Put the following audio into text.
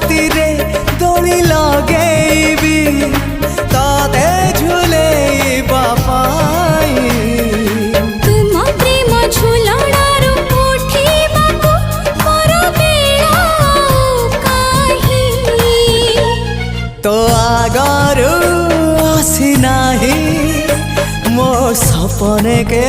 छाती दोली लगेबी तते झुलेइबा पाई। तुम प्रेम झुलणारू उठिबाकू मोर बेला काहे तो आगरू आसी नाही मो सपने के